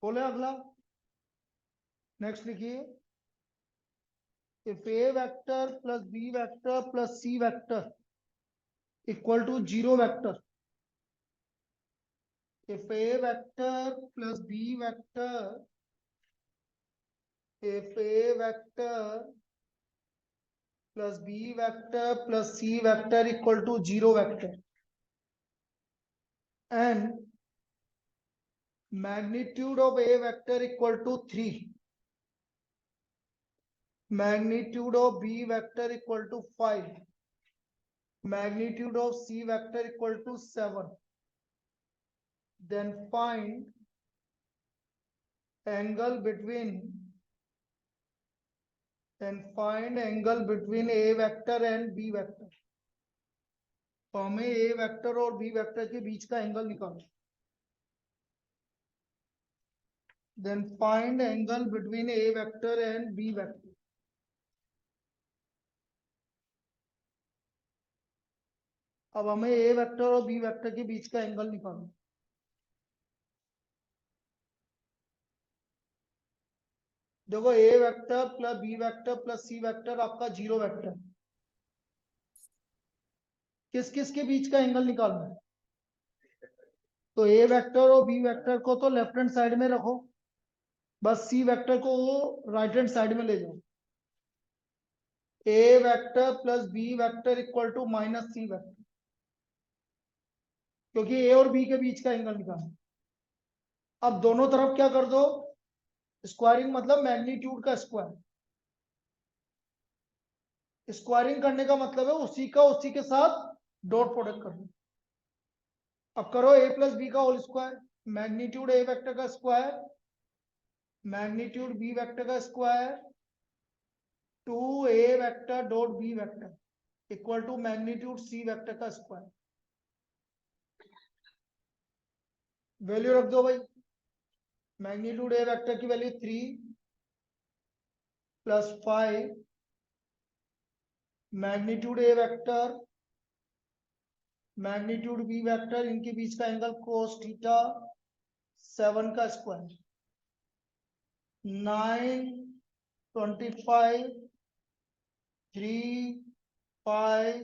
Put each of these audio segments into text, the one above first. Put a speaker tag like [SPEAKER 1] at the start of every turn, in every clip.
[SPEAKER 1] बोले अगला। नेक्स्ट लिखिए, if A vector plus B vector plus C vector equal to zero vector, if a vector plus b vector, if a vector plus b vector plus c vector equal to zero vector, and magnitude of a vector equal to 3, magnitude of b vector equal to 5, magnitude of c vector equal to 7, then find angle between a vector and b vector. तो हमें A vector और B vector के बीच का angle निकालो। Then find angle between A vector and B vector. अब हमें A vector और बी वेक्टर के बीच का एंगल निकालो। देखो, A vector plus B vector plus C vector आपका जीरो वेक्टर। किस किस के बीच का एंगल निकालना है? तो ए वेक्टर और बी वेक्टर को तो लेफ्ट हैंड साइड में रखो, बस सी वेक्टर को राइट हैंड साइड में ले जाओ। A vector plus B vector equal to minus C vector, क्योंकि ए और बी के बीच का एंगल निकालना। अब दोनों तरफ क्या कर दो, स्क्वायरिंग, मतलब मैग्नीट्यूड का स्क्वायर। स्क्वायरिंग करने का मतलब है उसी का उसी के साथ डॉट प्रोडक्ट करना। अब करो ए प्लस बी का whole square, magnitude A vector का स्क्वायर मैग्नीट्यूड बी वेक्टर का square two A vector dot B vector equal to magnitude C vector का स्क्वायर। वैल्यू रख दो भाई। मैग्नीट्यूड ए वेक्टर की value 3 plus 5, magnitude A vector magnitude B vector, इनके बीच का एंगल कोस थीटा 7 का square, 9, 25, 3, 5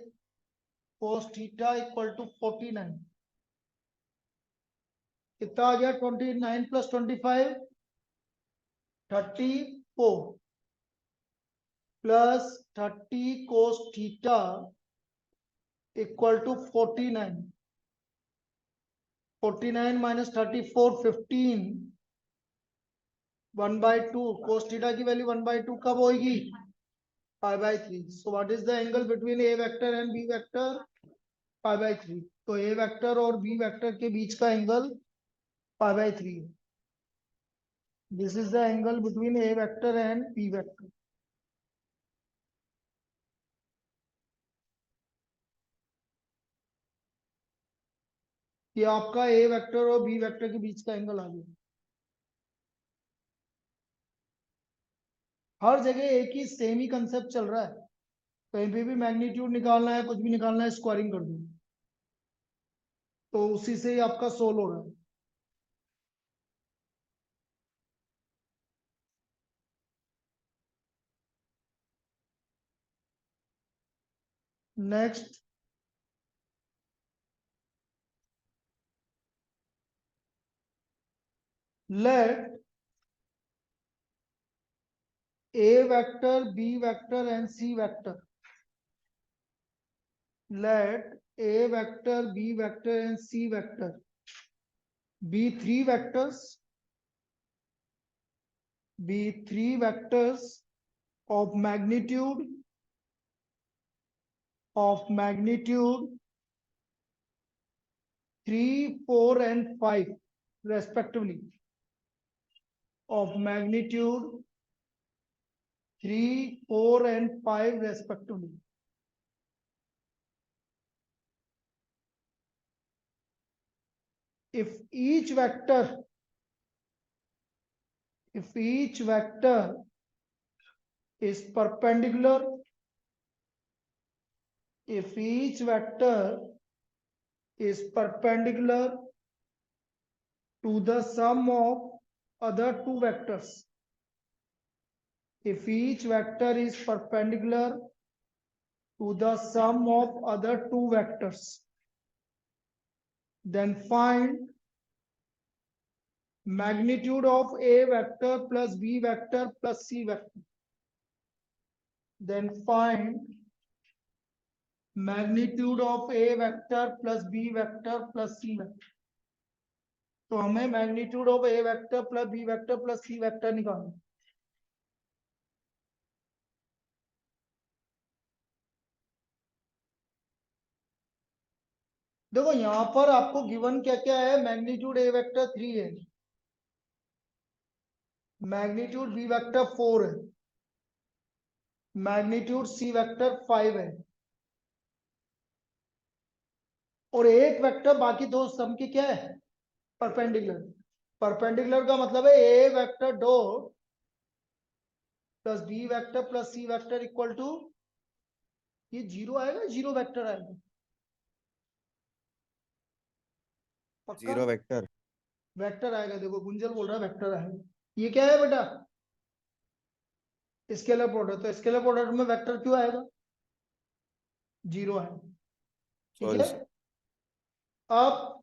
[SPEAKER 1] cos theta equal to 49। कितना आ गया? 29 plus 25 34 plus 30 cos theta equal to 49। 49 minus 34 15, 1/2 cos theta की वैल्यू 1/2 कब होगी? π/3। So what is the angle between A vector and B vector? π/3। तो ए वेक्टर और B vector के बीच का एंगल π/3 है। This is the angle between A vector and B vector. ये आपका ए वेक्टर और बी वेक्टर के बीच का एंगल आ गया। हर जगह एक ही सेम ही कंसेप्ट चल रहा है। कहीं पे भी मैग्नीट्यूड निकालना है, कुछ भी निकालना है, स्क्वायरिंग कर दो, तो उसी से ही आपका सोल्व हो रहा है। Next, let a vector, b vector and c vector, let a vector, b vector and c vector be three vectors of magnitude 3, 4 and 5 respectively, of magnitude 3, 4 and 5 respectively. If each vector is perpendicular, if each vector is perpendicular to the sum of other two vectors, if each vector is perpendicular to the sum of other two vectors, then find magnitude of a vector plus b vector plus c vector. Then find magnitude of a vector plus b vector plus c vector. तो हमें magnitude of A vector plus B vector plus C vector निकालना। देखो यहां पर आपको given क्या क्या है, मैग्नीट्यूड ए वेक्टर 3 है, मैग्नीट्यूड बी वेक्टर 4 है, मैग्नीट्यूड सी वेक्टर 5 है, और एक वेक्टर बाकी दो सम की क्या है, परपेंडिकुलर। परपेंडिकुलर का मतलब है A vector dot plus B vector plus C vector equal to, ये जीरो आएगा, जीरो वेक्टर आएगा पक्का,
[SPEAKER 2] जीरो वेक्टर।
[SPEAKER 1] वेक्टर आएगा। देखो गुंजल बोल रहा है वेक्टर आएगा। ये क्या है बेटा, स्केलर प्रोडक्ट, तो स्केलर प्रोडक्ट में वेक्टर क्यों आएगा, जीरो आएगा। ठीक
[SPEAKER 2] सॉरी
[SPEAKER 1] है,
[SPEAKER 2] सर।
[SPEAKER 1] अब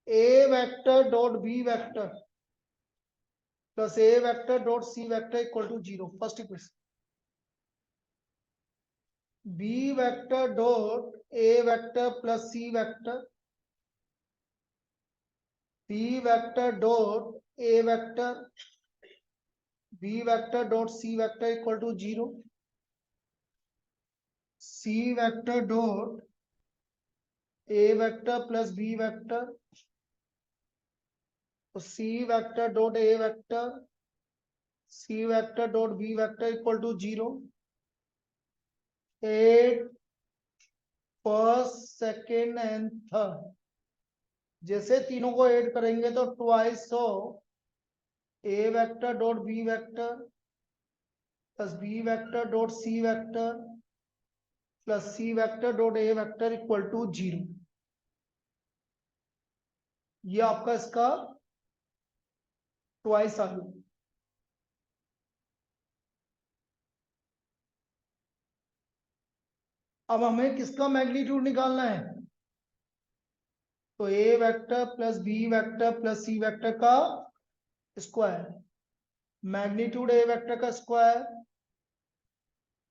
[SPEAKER 1] A vector dot B vector plus A vector dot C vector equal to zero, first equation. B vector dot A vector plus C vector, B vector dot A vector B vector dot C vector equal to zero, C vector dot A vector plus B vector, तो C vector dot A vector C vector dot B vector equal to zero. At first second and third, जैसे तीनों को add करेंगे तो twice of A vector dot B vector plus B vector dot C vector plus C vector dot A vector equal to zero. ये आपका इसका twice आ गया। अब हमें किसका मैग्नीट्यूड निकालना है, तो A vector plus B vector plus C vector का स्क्वायर, मैग्नीट्यूड ए वेक्टर का स्क्वायर,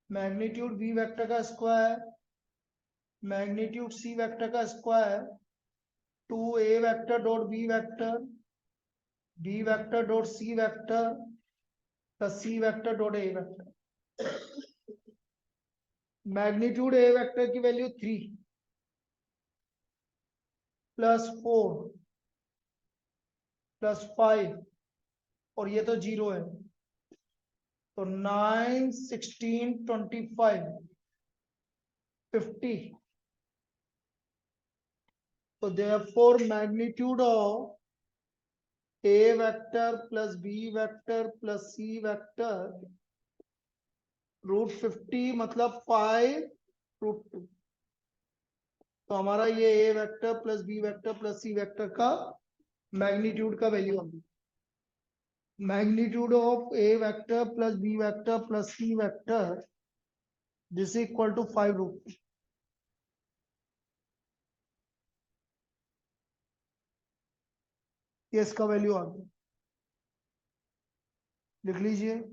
[SPEAKER 1] मैग्नीट्यूड बी वेक्टर का स्क्वायर, मैग्नीट्यूड सी वेक्टर का square, two A vector dot B vector B vector dot C vector plus C vector dot A vector. Magnitude A vector की value 3 plus 4 plus 5, और ये तो zero है, तो 9 16 25 50। तो therefore magnitude of a vector plus b vector plus c vector root 50 मतलब 5 root 2। तो हमारा ये A vector plus B vector plus C vector का मैग्नीट्यूड का वैल्यू आ गया। Magnitude of A vector plus B vector plus C vector this equal to 5 root. ये इसका वैल्यू आ गया, लिख लीजिए।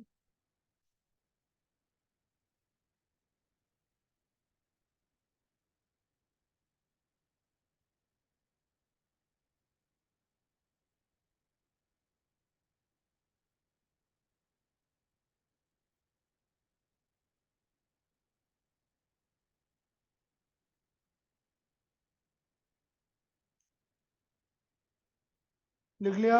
[SPEAKER 1] लिख लिया।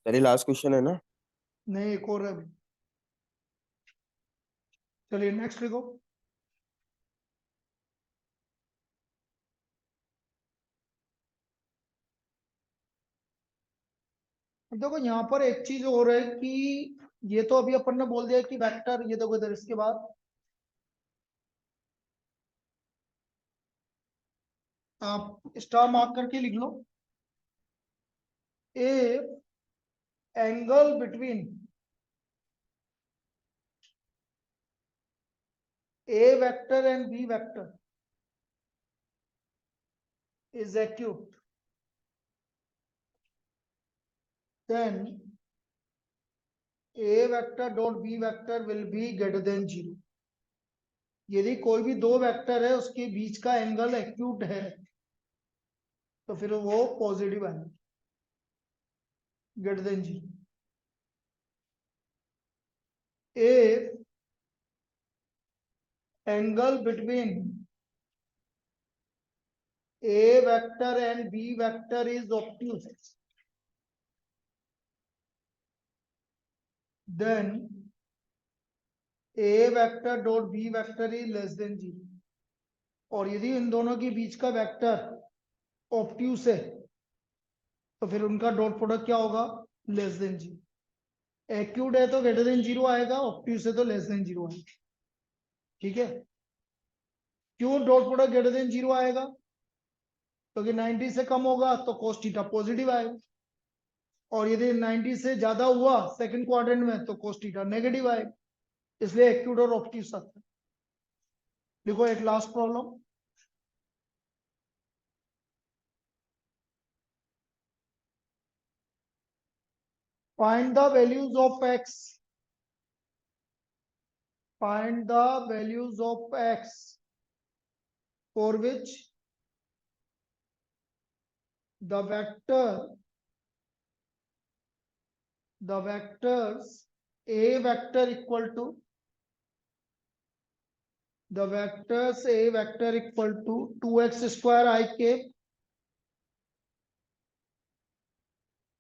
[SPEAKER 2] पहले लास्ट क्वेश्चन है ना?
[SPEAKER 1] नहीं, एक और है अभी। चलिए नेक्स्ट लिखो। अब देखो यहाँ पर एक चीज और है कि ये तो अभी अपन ने बोल दिया कि वेक्टर, ये देखो इधर इसके बाद आप स्टार मार्क करके लिख लो। A angle between A vector and B vector is acute, then a vector dot b vector will be greater than 0। यदि कोई भी दो वेक्टर है उसके बीच का एंगल एक्यूट है तो फिर वो पॉजिटिव है, greater than 0। if angle between a vector and b vector is obtuse, then a vector dot b vector is less than 0। और यदि इन दोनों के बीच का वेक्टर ऑप्ट्यूस है तो फिर उनका डॉट प्रोडक्ट क्या होगा, लेस देन 0। एक्यूट है तो ग्रेटर देन 0 आएगा, ऑप्ट्यूस है तो लेस देन 0 आएगा। ठीक है, क्यों डॉट प्रोडक्ट ग्रेटर देन 0 आएगा, क्योंकि 90 से कम होगा तो cos थीटा पॉजिटिव आएगा, और यदि 90 से ज्यादा हुआ सेकंड क्वाड्रेंट में तो cos थीटा नेगेटिव आएगा। इसलिए एक्यूट और ऑप्ट्यूस आता है। देखो एक last problem, find the values of x, find the values of x for which the vectors a vector equal to the vectors a vector equal to 2x square I cap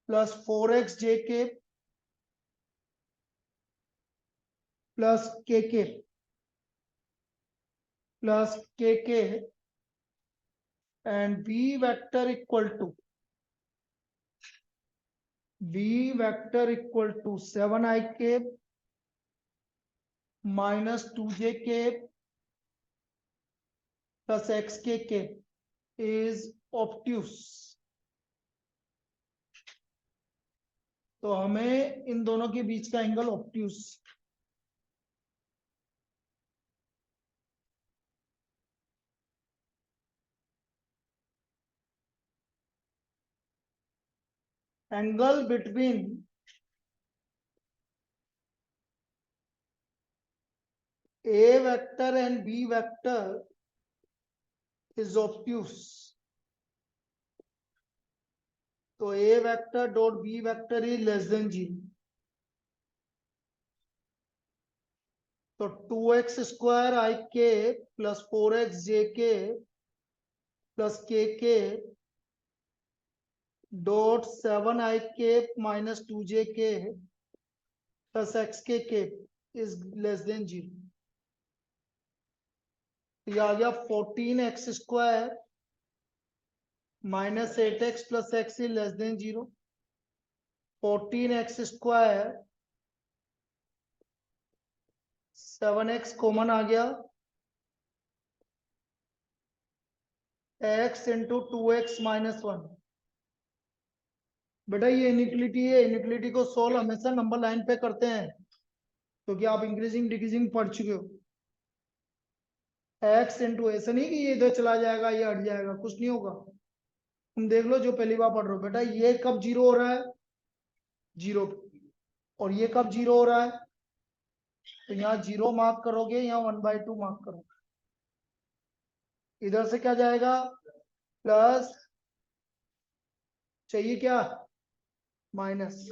[SPEAKER 1] plus 4x j cap plus kk plus kk and b vector equal to 7I cap minus 2j cap plus xk cap is obtuse। तो हमें इन दोनों के बीच का angle obtuse, angle between a vector and b vector is obtuse। तो a vector dot b vector is less than 0। तो 2x square I k plus 4x j k plus kk dot 7I k minus 2j k plus xk k is less than 0। ये आ गया 14x square minus 8x plus x is less than 0। 14x square 7x common आ गया, x into 2x minus 1। बेटा ये inequality है, inequality को solve हमेशा number line पे करते हैं क्योंकि आप इंक्रीजिंग डिक्रीजिंग पढ़ चुके हो। x इंटू, ऐसा नहीं कि ये इधर चला जाएगा ये हट जाएगा, कुछ नहीं होगा। तुम देख लो जो पहली बार पढ़ रहे हो, बेटा ये कब जीरो हो रहा है, जीरो, और ये कब जीरो हो रहा है, तो यहाँ जीरो मार्क करोगे, यहाँ 1/2 मार्क करोगे। इधर से क्या जाएगा, प्लस, चाहिए क्या, माइनस।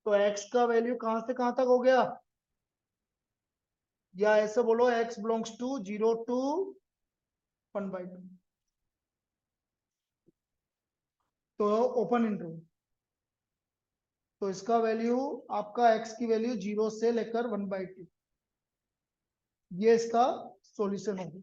[SPEAKER 1] तो x का वैल्यू कहां से कहां तक हो गया, या ऐसे बोलो x बिलोंग्स टू 0 to 1/2। तो ओपन इंटरवल, तो इसका वैल्यू आपका x की वैल्यू 0 से लेकर 1/2, ये इसका सॉल्यूशन होगा।